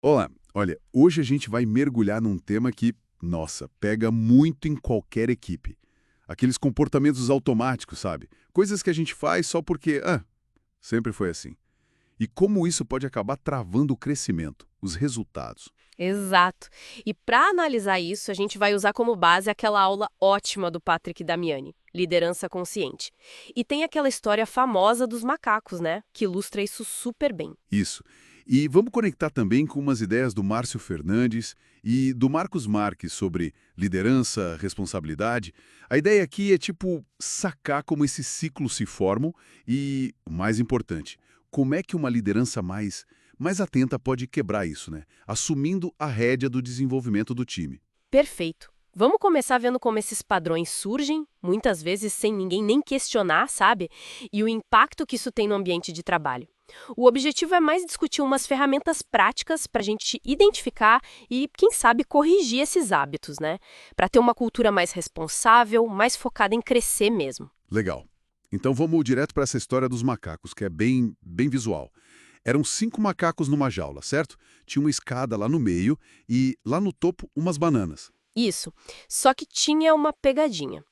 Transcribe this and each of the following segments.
Olá, olha, hoje a gente vai mergulhar num tema que, nossa, pega muito em qualquer equipe. Aqueles comportamentos automáticos, sabe? Coisas que a gente faz só porque, sempre foi assim. E como isso pode acabar travando o crescimento, os resultados. Exato. E para analisar isso, a gente vai usar como base aquela aula ótima do Patrick Damiani, Liderança Consciente. E tem aquela história famosa dos macacos, né? Que ilustra isso super bem. Isso. E vamos conectar também com umas ideias do Márcio Fernandes e do Marcos Marques sobre liderança, responsabilidade. A ideia aqui é, tipo, sacar como esses ciclos se formam e, o mais importante, como é que uma liderança mais atenta pode quebrar isso, né? Assumindo a rédea do desenvolvimento do time. Perfeito. Vamos começar vendo como esses padrões surgem, muitas vezes sem ninguém nem questionar, sabe? E o impacto que isso tem no ambiente de trabalho. O objetivo é mais discutir umas ferramentas práticas para a gente identificar e, quem sabe, corrigir esses hábitos, né? Para ter uma cultura mais responsável, mais focada em crescer mesmo. Legal. Então vamos direto para essa história dos macacos, que é bem visual. Eram 5 macacos numa jaula, certo? Tinha uma escada lá no meio e, lá no topo, umas bananas. Isso. Só que tinha uma pegadinha.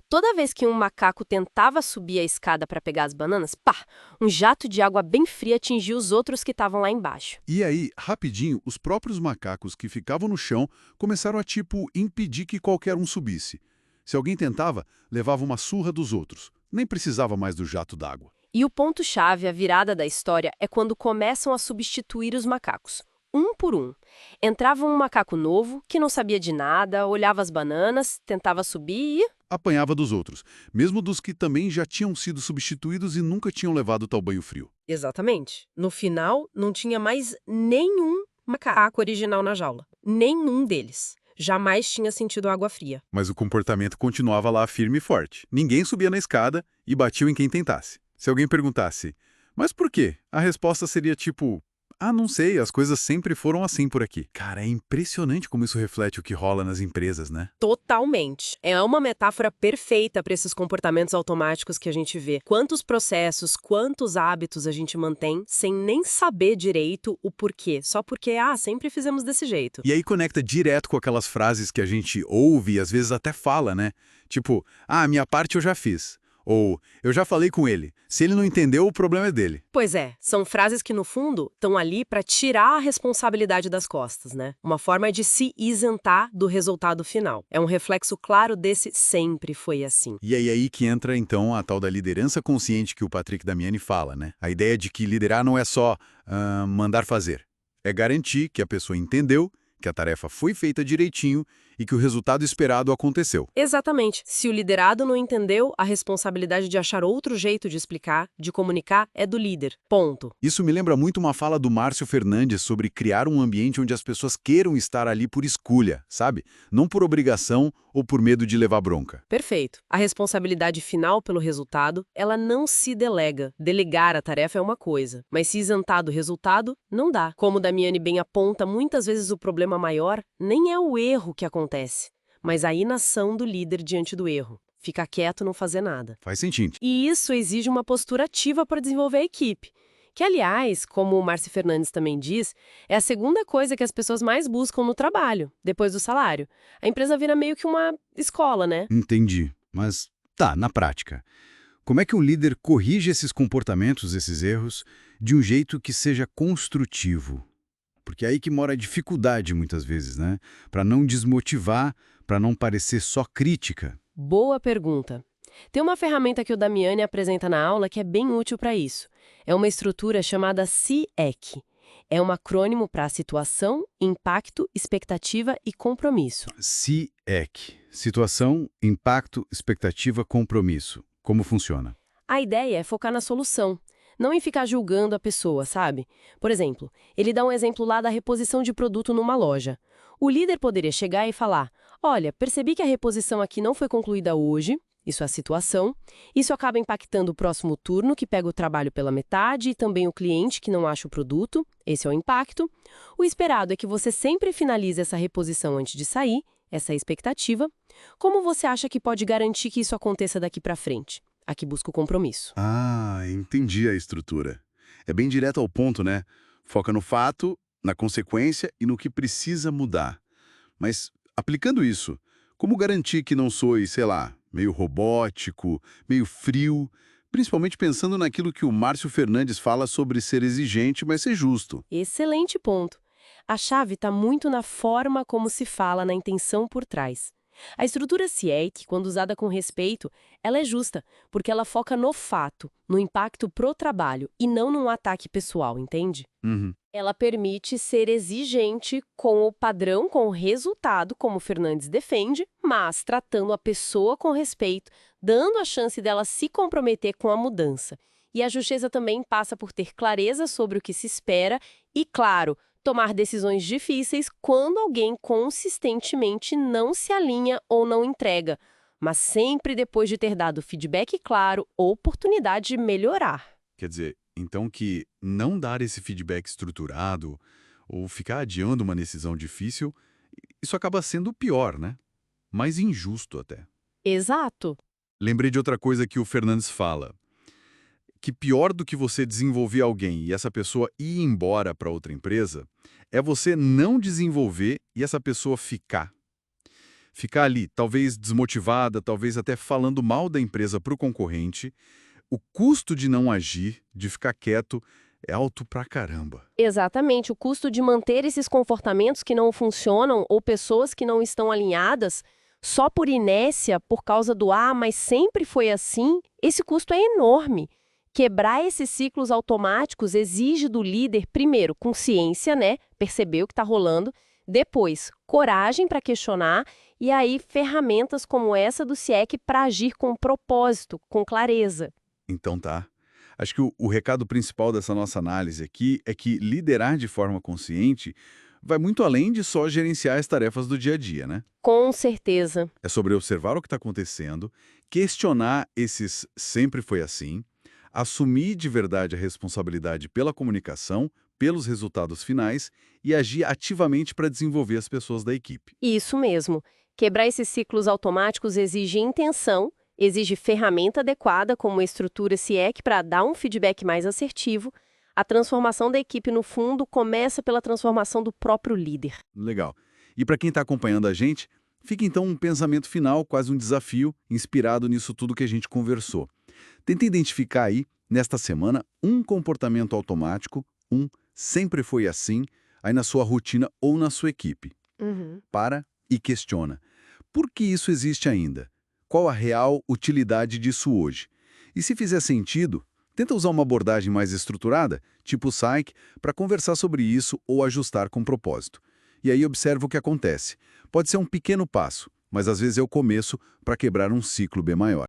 Toda vez que um macaco tentava subir a escada para pegar as bananas, pá, um jato de água bem fria atingiu os outros que estavam lá embaixo. E aí, rapidinho, os próprios macacos que ficavam no chão começaram a, tipo, impedir que qualquer um subisse. Se alguém tentava, levava uma surra dos outros. Nem precisava mais do jato d'água. E o ponto-chave, a virada da história, é quando começam a substituir os macacos, um por um. Entrava um macaco novo, que não sabia de nada, olhava as bananas, tentava subir e... Apanhava dos outros, mesmo dos que também já tinham sido substituídos e nunca tinham levado tal banho frio. Exatamente. No final, não tinha mais nenhum macaco original na jaula. Nenhum deles. Jamais tinha sentido água fria. Mas o comportamento continuava lá firme e forte. Ninguém subia na escada e batia em quem tentasse. Se alguém perguntasse, mas por quê? A resposta seria tipo, não sei, as coisas sempre foram assim por aqui. Cara, é impressionante como isso reflete o que rola nas empresas, né? Totalmente. É uma metáfora perfeita para esses comportamentos automáticos que a gente vê. Quantos processos, quantos hábitos a gente mantém sem nem saber direito o porquê. Só porque, sempre fizemos desse jeito. E aí conecta direto com aquelas frases que a gente ouve e às vezes até fala, né? Tipo, minha parte eu já fiz. Ou, eu já falei com ele. Se ele não entendeu, o problema é dele. Pois é, são frases que, no fundo, estão ali para tirar a responsabilidade das costas, né? Uma forma de se isentar do resultado final. É um reflexo claro desse sempre foi assim. E aí que entra, então, a tal da liderança consciente que o Patrick Damiani fala, né? A ideia de que liderar não é só mandar fazer. É garantir que a pessoa entendeu, que a tarefa foi feita direitinho e que o resultado esperado aconteceu. Exatamente. Se o liderado não entendeu, a responsabilidade de achar outro jeito de explicar, de comunicar, é do líder. Ponto. Isso me lembra muito uma fala do Márcio Fernandes sobre criar um ambiente onde as pessoas queiram estar ali por escolha, sabe? Não por obrigação ou por medo de levar bronca. Perfeito. A responsabilidade final pelo resultado, ela não se delega. Delegar a tarefa é uma coisa, mas se isentar do resultado, não dá. Como Damiani bem aponta, muitas vezes o problema maior nem é o erro que acontece, mas a inação do líder diante do erro. Ficar quieto, não fazer nada. Faz sentido. E isso exige uma postura ativa para desenvolver a equipe. Que, aliás, como o Márcio Fernandes também diz, é a segunda coisa que as pessoas mais buscam no trabalho, depois do salário. A empresa vira meio que uma escola, né? Entendi. Mas tá, na prática. Como é que um líder corrige esses comportamentos, esses erros, de um jeito que seja construtivo? Porque é aí que mora a dificuldade muitas vezes, né? Para não desmotivar, para não parecer só crítica. Boa pergunta. Tem uma ferramenta que o Damiani apresenta na aula que é bem útil para isso. É uma estrutura chamada CIEC. É um acrônimo para situação, impacto, expectativa e compromisso. CIEC. Situação, impacto, expectativa, compromisso. Como funciona? A ideia é focar na solução, não em ficar julgando a pessoa, sabe? Por exemplo, ele dá um exemplo lá da reposição de produto numa loja. O líder poderia chegar e falar: olha, percebi que a reposição aqui não foi concluída hoje, isso é a situação, isso acaba impactando o próximo turno, que pega o trabalho pela metade, e também o cliente que não acha o produto, esse é o impacto. O esperado é que você sempre finalize essa reposição antes de sair, essa é a expectativa. Como você acha que pode garantir que isso aconteça daqui para frente? Aqui busca o compromisso. Entendi a estrutura. É bem direto ao ponto, né? Foca no fato na consequência e no que precisa mudar. Mas, aplicando isso, como garantir que não soe, sei lá, meio robótico, meio frio, principalmente pensando naquilo que o Márcio Fernandes fala sobre ser exigente, mas ser justo? Excelente ponto. A chave está muito na forma como se fala, na intenção por trás. A estrutura CIEC, quando usada com respeito, ela é justa, porque ela foca no fato, no impacto pro trabalho e não num ataque pessoal, entende? Uhum. Ela permite ser exigente com o padrão, com o resultado, como o Fernandes defende, mas tratando a pessoa com respeito, dando a chance dela se comprometer com a mudança. E a justeza também passa por ter clareza sobre o que se espera e, claro, tomar decisões difíceis quando alguém consistentemente não se alinha ou não entrega, mas sempre depois de ter dado feedback claro ou oportunidade de melhorar. Quer dizer, então que não dar esse feedback estruturado ou ficar adiando uma decisão difícil, isso acaba sendo pior, né? Mais injusto até. Exato. Lembrei de outra coisa que o Fernandes fala, que pior do que você desenvolver alguém e essa pessoa ir embora para outra empresa, é você não desenvolver e essa pessoa ficar. Ficar ali, talvez desmotivada, talvez até falando mal da empresa para o concorrente. O custo de não agir, de ficar quieto, é alto pra caramba. Exatamente, o custo de manter esses comportamentos que não funcionam ou pessoas que não estão alinhadas só por inércia, por causa do mas sempre foi assim, esse custo é enorme. Quebrar esses ciclos automáticos exige do líder, primeiro, consciência, né? Perceber o que está rolando. Depois, coragem para questionar. E aí, ferramentas como essa do CIEC para agir com propósito, com clareza. Então tá. Acho que o recado principal dessa nossa análise aqui é que liderar de forma consciente vai muito além de só gerenciar as tarefas do dia a dia, né? Com certeza. É sobre observar o que está acontecendo, questionar esses sempre foi assim, assumir de verdade a responsabilidade pela comunicação, pelos resultados finais e agir ativamente para desenvolver as pessoas da equipe. Isso mesmo. Quebrar esses ciclos automáticos exige intenção, exige ferramenta adequada, como a estrutura CIEC, para dar um feedback mais assertivo. A transformação da equipe, no fundo, começa pela transformação do próprio líder. Legal. E para quem está acompanhando a gente, fica então um pensamento final, quase um desafio, inspirado nisso tudo que a gente conversou. Tenta identificar aí, nesta semana, um comportamento automático, sempre foi assim, aí na sua rotina ou na sua equipe. Para e questiona. Por que isso existe ainda? Qual a real utilidade disso hoje? E se fizer sentido, tenta usar uma abordagem mais estruturada, tipo o Psych, para conversar sobre isso ou ajustar com propósito. E aí observa o que acontece. Pode ser um pequeno passo, mas às vezes é o começo para quebrar um ciclo bem maior.